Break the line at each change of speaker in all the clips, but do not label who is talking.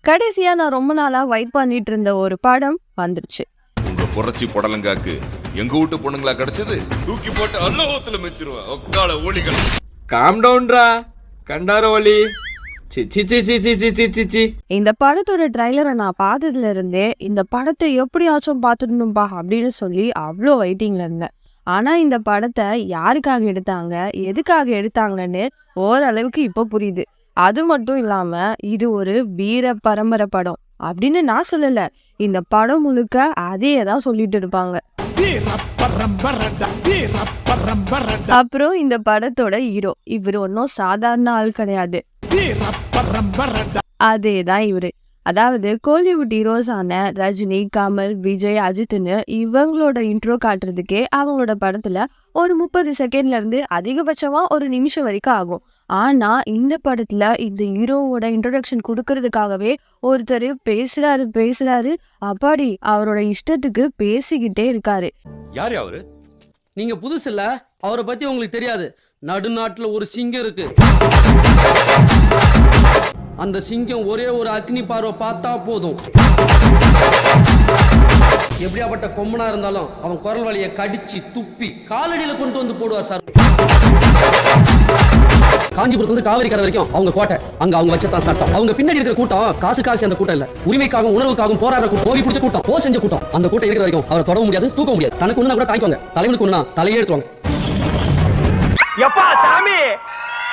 கடைசியா நான் ரொம்ப நாளா வெயிட் பண்ணிட்டு இருந்த ஒரு படம் வந்துருச்சு.
உங்க புரட்சி புடலங்காக்கு எங்க வீட்டு பொண்ணுங்களா கிடைச்சது? தூக்கி போட்டு அல்லோகத்துல மெச்சிருவேன் ஒக்கால ஓலிகள்.
காம் டவுன்ரா கண்டார ஒலி.
இந்த படத்தோட ட்ரைலரை நான் பார்த்ததுல இருந்தே இந்த படத்தை எப்படியாச்சும் பார்த்துடணும்பா அப்படின்னு சொல்லி அவ்வளோ வெயிட்டிங்ல இருந்தேன். ஆனா இந்த படத்தை யாருக்காக எடுத்தாங்க, எதுக்காக எடுத்தாங்கன்னு ஓரளவுக்கு இப்போ புரியுது. அது மட்டும் இல்லாம இது ஒரு வீர பரம்பரை படம் அப்படின்னு நான் சொல்லல, இந்த படம் முழுக்க அதே தான் சொல்லிட்டு இருப்பாங்க. அப்புறம் இந்த படத்தோட ஹீரோ இவரு ஒன்னும் சாதாரண ஆள் கிடையாது. அதேதான் இவரு. அதாவது கோலிவுட் ஹீரோஸான ரஜினி, கமல், விஜய், அஜித்னு இவங்களோட இன்ட்ரோ காட்டுறதுக்கே அவங்களோட படத்துல ஒரு 30 செகண்ட்ல இருந்து அதிகபட்சமா ஒரு நிமிஷம் வரைக்கும் ஆகும். ஆனா இந்த படத்துல இந்த ஹீரோவோட இன்ட்ரோடக்ஷன் கொடுக்கறதுக்காகவே ஒருத்தர் பேசுறாரு அப்பாடி அவரோட இஷ்டத்துக்கு பேசிக்கிட்டே இருக்காரு.
யாரு அவரு?
நீங்க புதுசு இல்ல, அவரை பத்தி உங்களுக்கு தெரியாது. நடுநாட்டுல ஒரு சிங்கம் இருக்கு. அந்த சிங்கம் ஒரே ஒரு அக்னி பார்வை பார்த்தா போதும், எப்படியாப்பட்ட கொம்பனா இருந்தாலும் அவன் குரல் வலியை கடிச்சு துப்பி காலடியில கொண்டு வந்து போடுவார் சார். காஞ்சிபுரத்துல இருந்து காவிரி கரை வரைக்கும் அவங்க கோட்டை, அங்க அவங்க வச்சதான் சட்டம். அவங்க பின்னாடி இருக்கிற கூட்டம் காசுக்காக சேர்ந்த கூட்டம் இல்ல, உரிமைக்காகவும் உணர்வுக்காகவும் போராடுற கூட்டம், ஓவி பிடிச்ச கூட்டம், போ செஞ்ச கூட்டம். அந்த கூட்டம் இருக்கிற வரைக்கும் அவரை தொடர முடியாது, தூக்க முடியாது. தனக்கு ஒண்ணா கூட தாய்க்குவாங்க, தலைவனுக்கு ஒண்ணா தலையே எடுத்துவாங்க.
எப்பா சாமி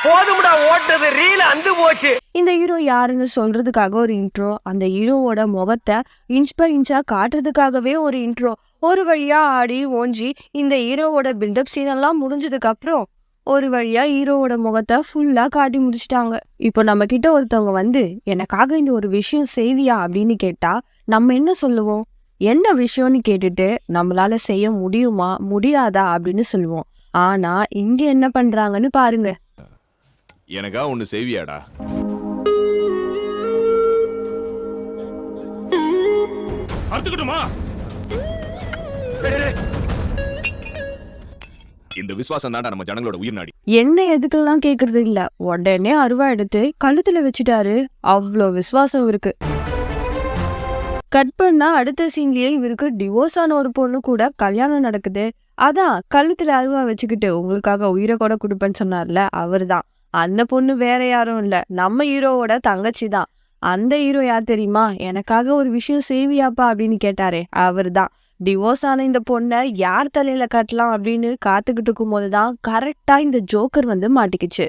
போதும்டா ஓட்டது ரீல அந்து போச்சு.
இந்த ஹீரோ யாருன்னு சொல்றதுக்காக ஒரு இன்ட்ரோ, அந்த ஹீரோவோட முகத்தை இன்ச் பை இன்ச்சா காட்டுறதுக்காகவே ஒரு இன்ட்ரோ, ஒரு வழியா ஆடி ஓஞ்சி இந்த ஹீரோவோட பில்டப் சீன் எல்லாம் முடிஞ்சதுக்கு அப்புறம் ஒரு வழியா ஹீரோவோட முகத்தை ஃபுல்லா காட்டி முடிச்சிட்டாங்க. இப்போ நம்ம கிட்ட ஒருத்தவங்க வந்து எனக்காக இந்த ஒரு விஷயம் செய்வியா அப்படின்னு கேட்டா நம்ம என்ன சொல்லுவோம்? என்ன விஷயம்னு கேட்டுட்டு நம்மளால செய்ய முடியுமா முடியாதா அப்படின்னு சொல்லுவோம். ஆனா இங்க என்ன பண்றாங்கன்னு பாருங்க.
எனக்கா ஒண்ணு செய்வியாடா? அறுத்துக்கிட்டுமா? இந்த விசுவாசம் தான்டா நம்ம ஜனங்களோட உயிர் நாடி.
என்ன எதுக்கெல்லாம் கேக்குறது இல்ல, உடனே அருவா எடுத்து கழுத்துல வச்சுட்டாரு. அவ்வளோ விசுவாசம் இருக்கு. கட் பண்ணா அடுத்த சீன்லயே இவருக்கு டிவோர்ஸ் ஆன ஒரு பொண்ணு கூட கல்யாணம் நடக்குது. அதான் கழுத்துல அருவா வச்சுக்கிட்டு உங்களுக்காக உயிரை கூட கொடுப்பேன்னு சொன்னார்ல, அவர் தான். அந்த பொண்ணு வேற யாரும் இல்ல, நம்ம ஹீரோவோட தங்கச்சி தான். அந்த ஹீரோ யார் தெரியுமா? எனக்காக ஒரு விஷயம் செய்வியாப்பா அப்படின்னு கேட்டாரே, அவர் தான். டிவோர்ஸ் ஆன இந்த பொண்ணை யார் தலையில கட்டலாம் அப்படின்னு காத்துக்கிட்டு இருக்கும் போதுதான் கரெக்டா இந்த ஜோக்கர் வந்து மாட்டிக்கிச்சு.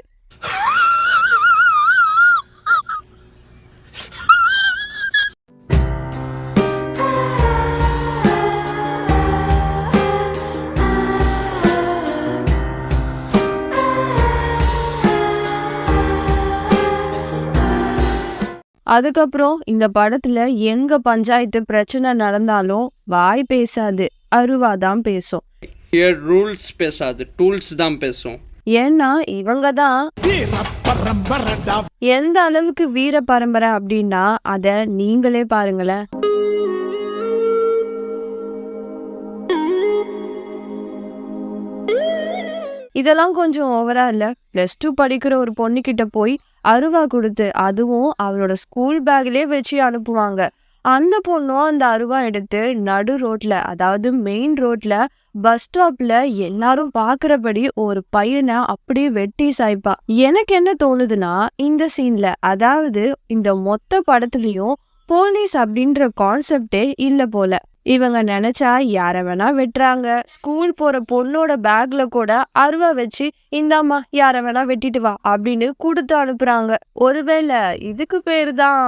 அதுக்கப்புறம் இந்த படத்துல எங்க பஞ்சாயத்து பிரச்சனை நடந்தாலும் வாய் பேசாது, அருவாதான் பேசும்.
ரூல்ஸ் பேசாது, டூல்ஸ் தான் பேசும்.
ஏன்னா இவங்க தான் எந்த அளவுக்கு வீர பரம்பரை அப்படின்னா அத நீங்களே பாருங்களேன். இதெல்லாம் கொஞ்சம் ஓவரா இல்ல? +2 படிக்கிற ஒரு பொண்ணு கிட்ட போய் அருவா கொடுத்து, அதுவும் அவளோட ஸ்கூல் பேக்லயே வச்சு அனுப்புவாங்க. அந்த பொண்ணும் அந்த அருவா எடுத்து நடு ரோட்ல, அதாவது மெயின் ரோட்ல பஸ் ஸ்டாப்ல எல்லாரும் பாக்குறபடி ஒரு பையனை அப்படியே வெட்டி சாய்ப்பா. எனக்கு என்ன தோணுதுன்னா இந்த சீன்ல, அதாவது இந்த மொத்த படத்துலயும் போலீஸ் அப்படின்ற கான்செப்டே இல்ல போல. இவங்க நினைச்சா யார வேணா வெட்டுறாங்க. ஸ்கூல் போற பொண்ணோட பேக்ல கூட அருவா வச்சு இந்தாம்மா யார வேணா வெட்டிட்டு வா அப்படின்னு கொடுத்து அனுப்புறாங்க. ஒருவேளை இதுக்கு பேரு தான்.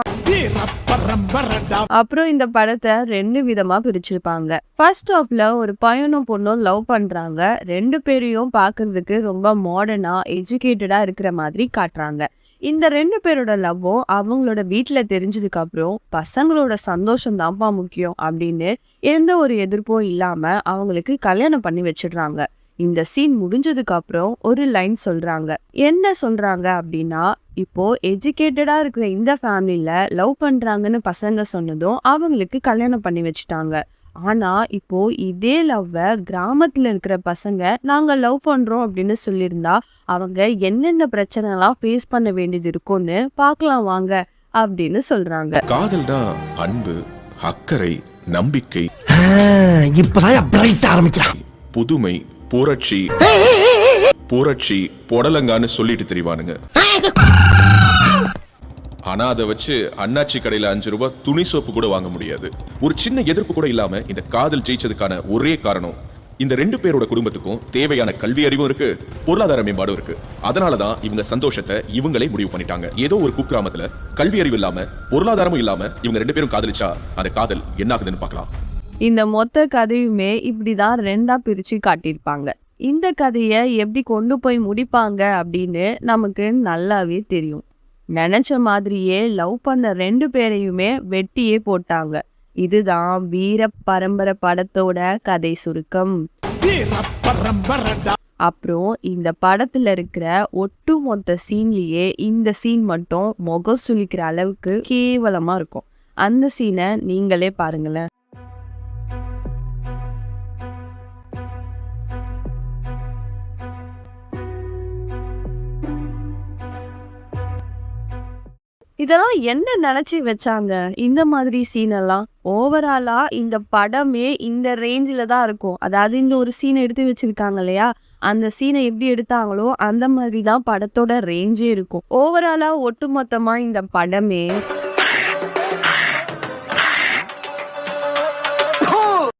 அப்புறம் இந்த படத்தை 2 விதமா பிரிச்சிருப்பாங்க. ஃபர்ஸ்ட் ஹாஃப்ல ஒரு பையனும் பொண்ணும் லவ் பண்றாங்க. 2 பேரையும் பாக்குறதுக்கு ரொம்ப மாடர்னா எஜுகேட்டடா இருக்கிற மாதிரி காட்டுறாங்க. இந்த 2 பேரோட லவ்வும் அவங்களோட வீட்டுல தெரிஞ்சதுக்கு அப்புறம் பசங்களோட சந்தோஷம் தான்ப்பா முக்கியம் அப்படின்னு எந்த ஒரு எதிர்ப்பும் இல்லாம அவங்களுக்கு கல்யாணம் பண்ணி வச்சிடுறாங்க. இந்த சீன் முடிஞ்சதுக்கு அப்புறம் ஒரு லைன் சொல்றாங்க. என்ன சொல்றாங்க அப்படின்னா, இப்போ எஜுகேட்டடா இருக்கிற இந்த ஃபேமிலியில லவ் பண்றாங்கன்னு பசங்க சொன்னதும் அவங்களுக்கு கல்யாணம் பண்ணி வச்சுட்டாங்க. ஆனா இப்போ இதே லவ்வை கிராமத்துல இருக்கிற பசங்க நாங்க லவ் பண்றோம் அப்படின்னு சொல்லியிருந்தா அவங்க என்னென்ன பிரச்சனை எல்லாம் ஃபேஸ் பண்ண வேண்டியது இருக்கும்னு பார்க்கலாம் வாங்க அப்படின்னு சொல்றாங்க.
காதல்னா அன்பு, அக்கறை, நம்பிக்கை,
இப்பதான் பிரைட் ஆரம்பிக்கிறான்.
புதுமை, புரட்சி புரட்சி புடலங்கான்னு சொல்லிட்டு தெரிவானுங்க. ஆனா அதை வச்சு அண்ணாச்சி கடையில 5 ரூபாய் துணி சோப்பு கூட வாங்க முடியாது. ஒரு சின்ன எதிர்ப்பு கூட இல்லாம இந்த காதல் ஜெயிச்சதுக்கான ஒரே காரணம் இந்த 2 பேரோட குடும்பத்துக்கும் தேவையான கல்வி அறிவும் இருக்கு, பொருளாதார மேம்பாடும் இருக்கு. அதனாலதான் இவங்க சந்தோஷத்தை இவங்களே முடிவு பண்ணிட்டாங்க. ஏதோ ஒரு குக்கிராமத்துல கல்வி அறிவு இல்லாம பொருளாதாரமும் இல்லாம இவங்க 2 பேரும் காதலிச்சா அந்த காதல் என்ன ஆகுதுன்னு பார்க்கலாம்.
இந்த மொத்த கதையுமே இப்படிதான் 2ஆ பிரிச்சு காட்டியிருப்பாங்க. இந்த கதையை எப்படி கொண்டு போய் முடிப்பாங்க அப்படின்னு நமக்கு நல்லாவே தெரியும். நினைச்ச மாதிரியே லவ் பண்ண 2 பேரையுமே வெட்டியே போட்டாங்க. இதுதான் வீர பரம்பரை படத்தோட கதை சுருக்கம். அப்புறம் இந்த படத்துல இருக்கிற ஒட்டுமொத்த சீன்லயே இந்த சீன் மட்டும் முகம் சுளிக்கிற அளவுக்கு கேவலமா இருக்கும். அந்த சீனை நீங்களே பாருங்களேன். இதெல்லாம் என்ன நினைச்சு வச்சாங்க இந்த மாதிரி சீன் எல்லாம்? ஓவராலா இந்த படமே இந்த ரேஞ்சில தான் இருக்கும். அதாவது இந்த ஒரு சீனை எடுத்து வச்சிருக்காங்க இல்லையா, அந்த சீனை எப்படி எடுத்தாங்களோ அந்த மாதிரி தான் படத்தோட ரேஞ்சே இருக்கும். ஓவராலா ஒட்டுமொத்தமா இந்த படமே